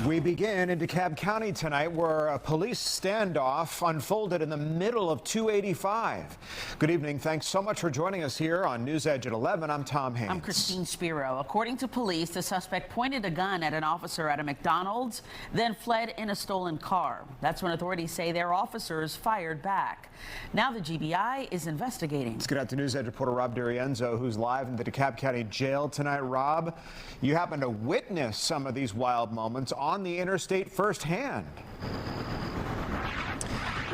We begin in DeKalb County tonight, where a police standoff unfolded in the middle of 285. Good evening. Thanks so much for joining us here on News Edge at 11. I'm Tom Haynes. I'm Christine Spiro. According to police, the suspect pointed a gun at an officer at a McDonald's, then fled in a stolen car. That's when authorities say their officers fired back. Now the GBI is investigating. Let's get out to News Edge reporter Rob DiRienzo, who's live in the DeKalb County jail tonight. Rob, you happen to witness some of these wild moments on the interstate firsthand.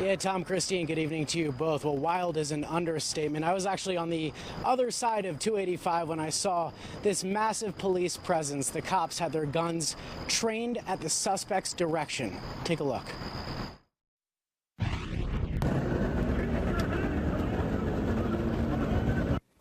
Yeah, Tom, Christine, good evening to you both. Well, wild is an understatement. I was actually on the other side of 285 when I saw this massive police presence. The cops had their guns trained at the suspect's direction. Take a look.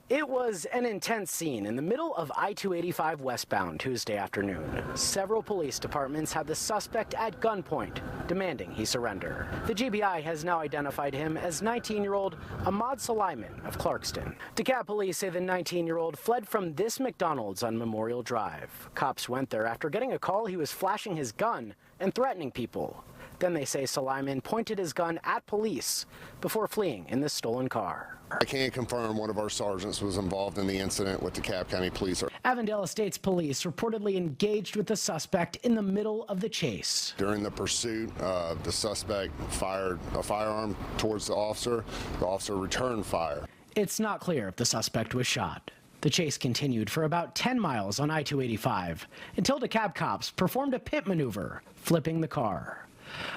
It was an intense scene in the middle of I-285 westbound Tuesday afternoon. Several police departments had the suspect at gunpoint, demanding he surrender. The GBI has now identified him as 19-year-old Ahmad Sulaiman of Clarkston. DeKalb police say the 19-year-old fled from this McDonald's on Memorial Drive. Cops went there after getting a call he was flashing his gun and threatening people. Then they say Sulaiman pointed his gun at police before fleeing in the stolen car. I can confirm one of our sergeants was involved in the incident with DeKalb County Police. Avondale Estates Police reportedly engaged with the suspect in the middle of the chase. During the pursuit, the suspect fired a firearm towards the officer. The officer returned fire. It's not clear if the suspect was shot. The chase continued for about 10 miles on I-285 until DeKalb cops performed a pit maneuver, flipping the car.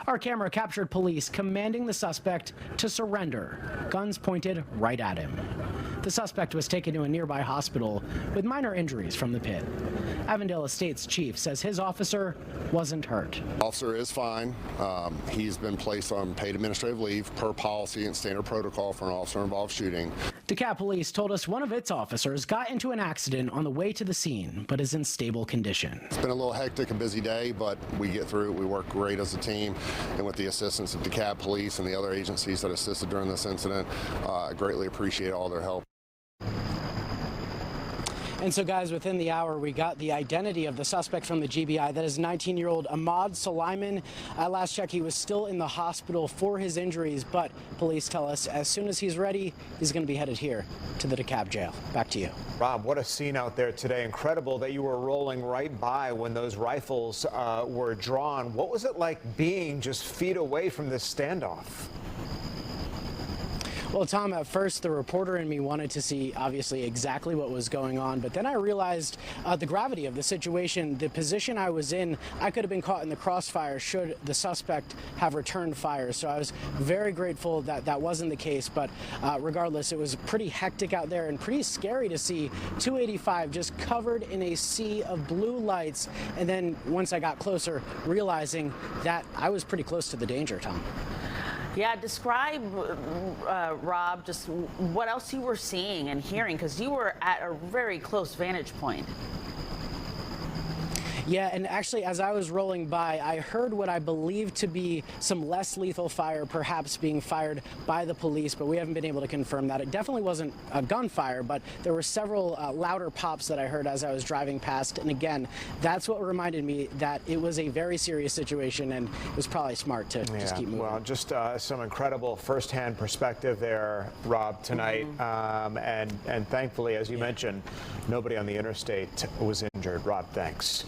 Our camera captured police commanding the suspect to surrender, guns pointed right at him. The suspect was taken to a nearby hospital with minor injuries from the pit. Avondale Estates chief says his officer wasn't hurt. The officer is fine. He's been placed on paid administrative leave per policy and standard protocol for an officer-involved shooting. DeKalb police told us one of its officers got into an accident on the way to the scene, but is in stable condition. It's been a little hectic, a busy day, but we get through it. We work great as a team, and with the assistance of DeKalb police and the other agencies that assisted during this incident, I greatly appreciate all their help. And so, guys, within the hour, we got the identity of the suspect from the GBI. That is 19-year-old Ahmad Sulaiman. Last check, he was still in the hospital for his injuries, but police tell us as soon as he's ready, he's going to be headed here to the DeKalb jail. Back to you. Rob, what a scene out there today. Incredible that you were rolling right by when those rifles were drawn. What was it like being just feet away from this standoff? Well, Tom, at first the reporter in me wanted to see, obviously, exactly what was going on, but then I realized the gravity of the situation. The position I was in, I could have been caught in the crossfire should the suspect have returned fire. So I was very grateful that that wasn't the case, but regardless, it was pretty hectic out there and pretty scary to see 285 just covered in a sea of blue lights, and then once I got closer, realizing that I was pretty close to the danger, Tom. Yeah, describe, Rob, just what else you were seeing and hearing, because you were at a very close vantage point. Yeah, and actually, as I was rolling by, I heard what I believe to be some less lethal fire, perhaps being fired by the police, but we haven't been able to confirm that. It definitely wasn't a gunfire, but there were several louder pops that I heard as I was driving past. And again, that's what reminded me that it was a very serious situation, and it was probably smart to just keep moving. Well, just some incredible firsthand perspective there, Rob, tonight. And thankfully, as you mentioned, nobody on the interstate was injured. Rob, thanks.